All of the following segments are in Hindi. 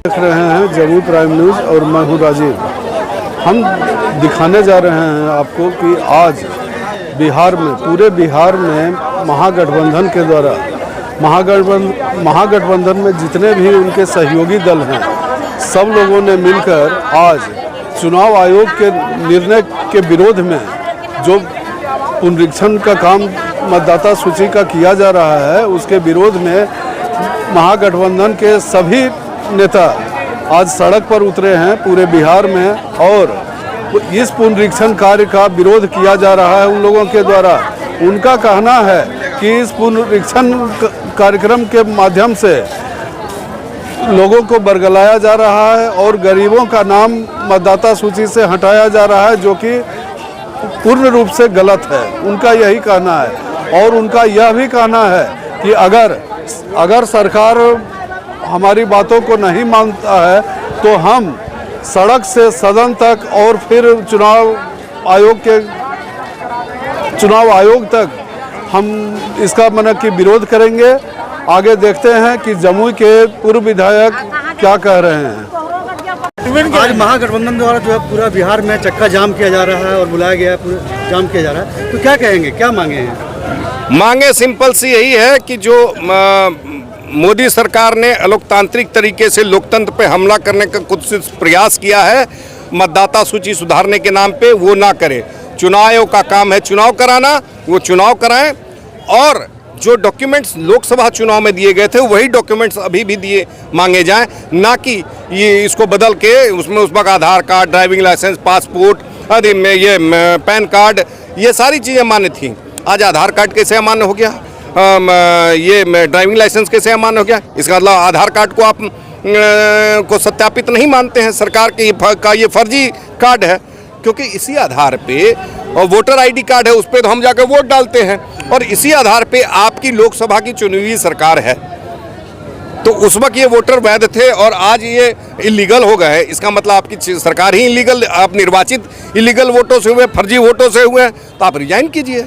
देख रहे हैं जमुई प्राइम न्यूज़ और मैं हूं राजीव। हम दिखाने जा रहे हैं आपको कि आज बिहार में, पूरे बिहार में महागठबंधन के द्वारा महागठबंधन में जितने भी उनके सहयोगी दल हैं, सब लोगों ने मिलकर आज चुनाव आयोग के निर्णय के विरोध में जो पुनरीक्षण का काम मतदाता सूची का किया जा रहा है, उसके विरोध में महागठबंधन के सभी नेता आज सड़क पर उतरे हैं पूरे बिहार में। और इस पुनरीक्षण कार्य का विरोध किया जा रहा है उन लोगों के द्वारा। उनका कहना है कि इस पुनरीक्षण कार्यक्रम के माध्यम से लोगों को बरगलाया जा रहा है और गरीबों का नाम मतदाता सूची से हटाया जा रहा है, जो कि पूर्ण रूप से गलत है। उनका यही कहना है। और उनका यह भी कहना है कि अगर सरकार हमारी बातों को नहीं मानता है तो हम सड़क से सदन तक और फिर चुनाव आयोग तक हम इसका कि विरोध करेंगे। आगे देखते हैं कि जमुई के पूर्व विधायक क्या कह रहे हैं। आज महागठबंधन द्वारा जो है पूरा बिहार में चक्का जाम किया जा रहा है और बुलाया गया है, पूरा जाम किया जा रहा है, तो क्या कहेंगे, क्या मांगे हैं? मांगे सिंपल सी यही है कि जो मोदी सरकार ने अलोकतांत्रिक तरीके से लोकतंत्र पे हमला करने का कुछ प्रयास किया है मतदाता सूची सुधारने के नाम पे, वो ना करे। चुनाव आयोग का काम है चुनाव कराना, वो चुनाव कराएं। और जो डॉक्यूमेंट्स लोकसभा चुनाव में दिए गए थे वही डॉक्यूमेंट्स अभी भी दिए मांगे जाएं, ना कि ये इसको बदल के उसमें उस वक्त आधार कार्ड, ड्राइविंग लाइसेंस, पासपोर्ट, ये पैन कार्ड, ये सारी चीज़ें मान्य थी। आज आधार कार्ड कैसे अमान्य हो गया, ये ड्राइविंग लाइसेंस कैसे अमान्य हो गया? इसका मतलब आधार कार्ड को आप को सत्यापित नहीं मानते हैं। सरकार के ये फर्जी कार्ड है, क्योंकि इसी आधार पे और वोटर आईडी कार्ड है, उस पर तो हम जाकर वोट डालते हैं। और इसी आधार पे आपकी लोकसभा की चुनी हुई सरकार है, तो उस वक्त ये वोटर वैध थे और आज ये इलीगल हो गए। इसका मतलब आपकी सरकार ही इलीगल, आप निर्वाचित इलीगल वोटों से हुए, फर्जी वोटों से हुए, तो आप रिजाइन कीजिए,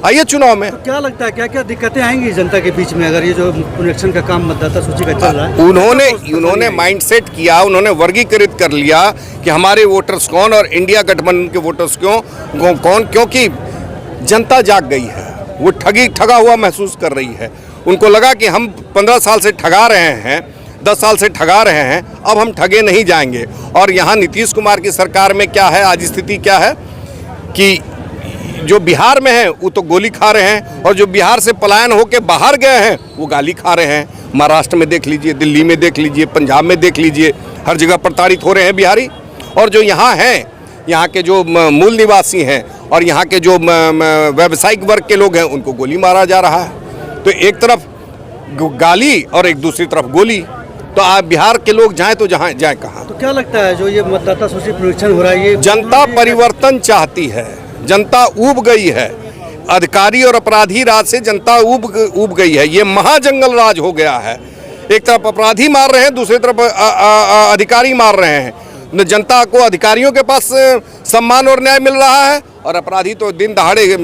आइए चुनाव में। तो क्या लगता है, क्या क्या दिक्कतें आएंगी जनता के बीच में अगर ये जो पुनरीक्षण का काम मतदाता सूची का चल रहा है? उन्होंने माइंडसेट किया, उन्होंने वर्गीकृत कर लिया कि हमारे वोटर्स कौन और इंडिया गठबंधन के वोटर्स कौन, क्योंकि जनता जाग गई है, वो ठगा हुआ महसूस कर रही है। उनको लगा कि हम 15 साल से ठगा रहे हैं, 10 साल से ठगा रहे हैं, अब हम ठगे नहीं जाएंगे। और यहाँ नीतीश कुमार की सरकार में क्या है, आज स्थिति क्या है कि जो बिहार में हैं वो तो गोली खा रहे हैं, और जो बिहार से पलायन होकर बाहर गए हैं वो गाली खा रहे हैं। महाराष्ट्र में देख लीजिए, दिल्ली में देख लीजिए, पंजाब में देख लीजिए, हर जगह प्रताड़ित हो रहे हैं बिहारी। और जो यहाँ हैं, यहाँ के जो मूल निवासी हैं और यहाँ के जो व्यावसायिक वर्ग के लोग हैं, उनको गोली मारा जा रहा है। तो एक तरफ गाली और एक दूसरी तरफ गोली, तो आप बिहार के लोग जाएं तो जहाँ जाएं कहाँ? तो क्या लगता है जो ये मतदाता सूची पुनरीक्षण हो रहा है, ये जनता परिवर्तन चाहती है, जनता ऊब गई है। अधिकारी और अपराधी राज से जनता ऊब गई है। ये महाजंगल राज हो गया है। एक तरफ अपराधी मार रहे हैं, दूसरी तरफ अधिकारी मार रहे हैं। जनता को अधिकारियों के पास सम्मान और न्याय मिल रहा है, और अपराधी तो दिन दहाड़े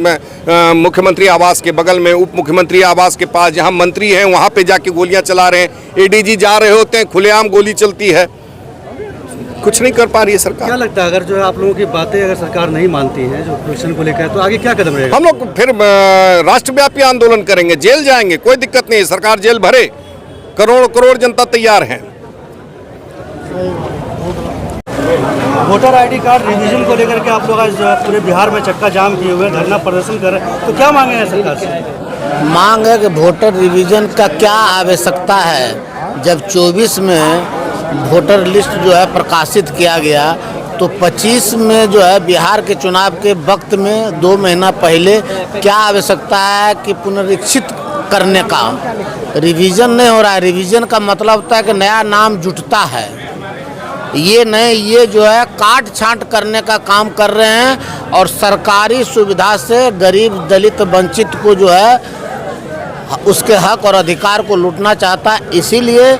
मुख्यमंत्री आवास के बगल में, उप मुख्यमंत्री आवास के पास जहां मंत्री हैं वहां पे जाके गोलियां चला रहे हैं। एडीजी जा रहे होते हैं, खुलेआम गोली चलती है। कुछ नहीं कर पा रही है सरकार। क्या लगता है अगर जो है आप लोगों की बातें अगर सरकार नहीं मानती है जो पुनरीक्षण को लेकर, तो आगे क्या कदम रहेगा? हम लोग फिर राष्ट्रव्यापी आंदोलन करेंगे, जेल जाएंगे, कोई दिक्कत नहीं है, सरकार जेल भरे, करोड़ जनता तैयार है। वोटर आईडी कार्ड रिवीजन को लेकर के आप लोग आज पूरे बिहार में चक्का जाम किए हुए, धरना प्रदर्शन कर रहे हैं, तो क्या मांगे हैं सरकार से? मांग है कि वोटर रिवीजन का क्या आवश्यकता है। जब 24 में वोटर लिस्ट जो है प्रकाशित किया गया, तो 25 में जो है बिहार के चुनाव के वक्त में 2 महीना पहले क्या आवश्यकता है कि पुनरीक्षित करने का। रिवीजन नहीं हो रहा है। रिवीजन का मतलब होता है कि नया नाम जुटता है, ये नहीं, ये जो है काट छांट करने का काम कर रहे हैं और सरकारी सुविधा से गरीब, दलित, वंचित को जो है उसके हक और अधिकार को लूटना चाहता है। इसीलिए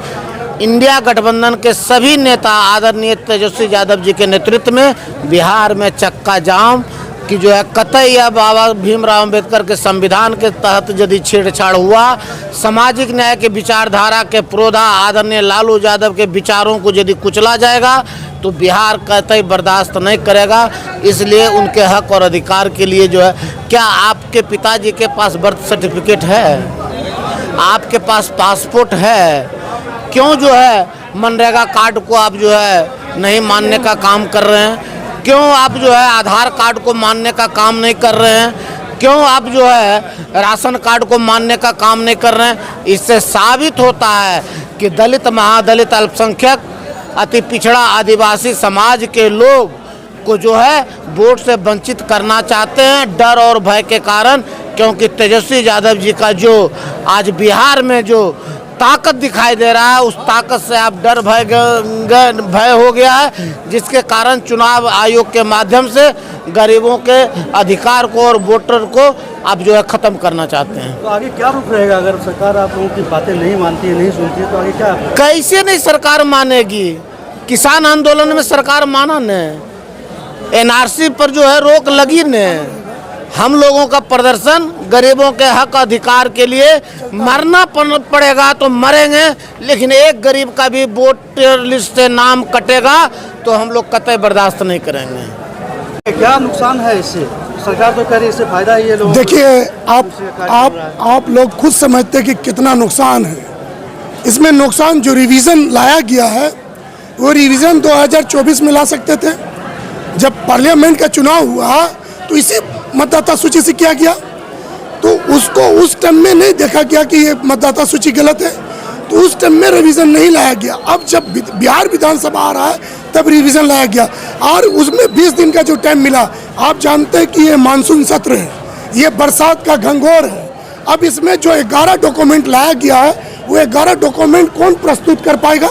इंडिया गठबंधन के सभी नेता आदरणीय तेजस्वी यादव जी के नेतृत्व में बिहार में चक्का जाम कि जो है कतई या बाबा भीमराव अम्बेडकर के संविधान के तहत यदि छेड़छाड़ हुआ, सामाजिक न्याय के विचारधारा के प्रोधा आदरणीय लालू यादव के विचारों को यदि कुचला जाएगा तो बिहार कतई बर्दाश्त नहीं करेगा। इसलिए उनके हक और अधिकार के लिए जो है, क्या आपके पिताजी के पास बर्थ सर्टिफिकेट है? आपके पास पासपोर्ट है? क्यों जो है मनरेगा कार्ड को आप जो है नहीं मानने का काम कर रहे हैं? क्यों आप जो है आधार कार्ड को मानने का काम नहीं कर रहे हैं? क्यों आप जो है राशन कार्ड को मानने का काम नहीं कर रहे हैं? इससे साबित होता है कि दलित, महादलित, अल्पसंख्यक, अति पिछड़ा आदिवासी समाज के लोग को जो है वोट से वंचित करना चाहते हैं डर और भय के कारण। क्योंकि तेजस्वी यादव जी का जो आज बिहार में जो ताकत दिखाई दे रहा है, उस ताकत से आप डर भय हो गया है, जिसके कारण चुनाव आयोग के माध्यम से गरीबों के अधिकार को और वोटर को आप जो है ख़त्म करना चाहते हैं। तो आगे क्या रुख रहेगा अगर सरकार आप लोगों की बातें नहीं मानती है, नहीं सुनती है, तो आगे क्या? कैसे नहीं सरकार मानेगी? किसान आंदोलन में सरकार माना न, एनआरसी पर जो है रोक लगी न, हम लोगों का प्रदर्शन गरीबों के हक अधिकार के लिए मरना पड़ेगा तो मरेंगे, लेकिन एक गरीब का भी वोटर लिस्ट से नाम कटेगा तो हम लोग कतई बर्दाश्त नहीं करेंगे। क्या नुकसान है इससे? सरकार तो कह रही है इससे फायदा ही है लोगों को। देखिए, आप लोग खुद समझते कि कितना नुकसान है इसमें। नुकसान जो रिवीजन लाया गया है वो रिवीजन 2024 में ला सकते थे। जब पार्लियामेंट का चुनाव हुआ तो इसी मतदाता सूची से किया गया, तो उसको उस टाइम में नहीं देखा गया कि ये मतदाता सूची गलत है, तो उस टाइम में रिवीजन नहीं लाया गया। अब जब बिहार विधानसभा आ रहा है तब रिवीजन लाया गया और उसमें 20 दिन का जो टाइम मिला। आप जानते हैं कि ये मानसून सत्र है, ये बरसात का घंघोर है। अब इसमें जो 11 डॉक्यूमेंट लाया गया है वो 11 डॉक्यूमेंट कौन प्रस्तुत कर पाएगा?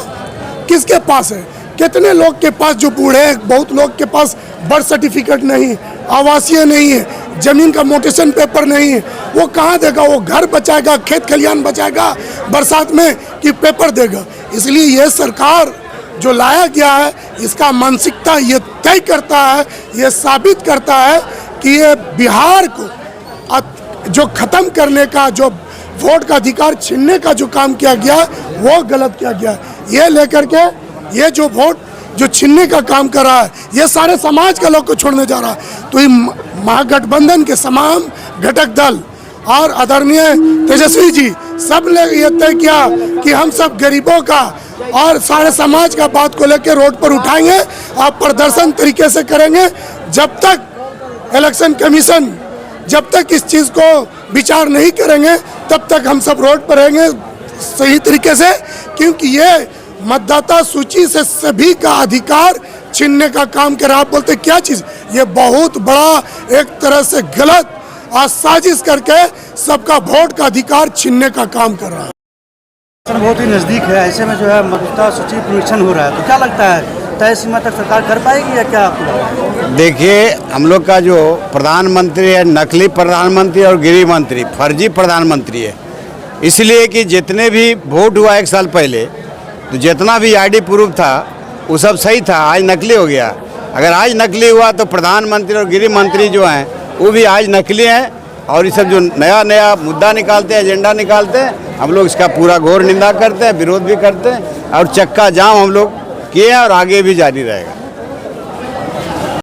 किसके पास है? कितने लोग के पास जो बूढ़े हैं, बहुत लोग के पास बर्थ सर्टिफिकेट नहीं, आवासीय नहीं है, जमीन का मोटेशन पेपर नहीं है, वो कहाँ देगा? वो घर बचाएगा, खेत खलियान बचाएगा बरसात में कि पेपर देगा? इसलिए ये सरकार जो लाया गया है इसका मानसिकता ये तय करता है, ये साबित करता है कि ये बिहार को जो ख़त्म करने का, जो वोट का अधिकार छीनने का जो काम किया गया वो गलत किया गया। ये लेकर के ये जो वोट जो छीनने का काम कर रहा है ये सारे समाज के लोग को छोड़ने जा रहा है। तो ये महागठबंधन के तमाम घटक दल और आदरणीय तेजस्वी जी सब ने ये तय किया कि हम सब गरीबों का और सारे समाज का बात को लेकर रोड पर उठाएंगे और प्रदर्शन तरीके से करेंगे। जब तक इलेक्शन कमीशन जब तक इस चीज़ को विचार नहीं करेंगे तब तक हम सब रोड पर रहेंगे सही तरीके से, क्योंकि ये मतदाता सूची से सभी का अधिकार छीनने का काम कर रहा है। आप बोलते क्या चीज़? ये बहुत बड़ा एक तरह से गलत और साजिश करके सबका वोट का अधिकार छीनने का काम कर रहा है। बहुत ही नज़दीक है, ऐसे में जो है मतदाता सूची पुनरीक्षण हो रहा है, तो क्या लगता है तय सीमा तक सरकार कर पाएगी या क्या आपको? देखिए, हम लोग का जो प्रधानमंत्री है नकली प्रधानमंत्री और गृह मंत्री फर्जी प्रधानमंत्री है। इसलिए कि जितने भी वोट हुआ 1 साल पहले तो जितना भी आईडी प्रूफ था वो सब सही था, आज नकली हो गया। अगर आज नकली हुआ तो प्रधानमंत्री और गृह मंत्री जो हैं वो भी आज नकली हैं। और ये सब जो नया नया मुद्दा निकालते हैं, एजेंडा निकालते हैं, हम लोग इसका पूरा घोर निंदा करते हैं, विरोध भी करते हैं और चक्का जाम हम लोग किए हैं और आगे भी जारी रहेगा।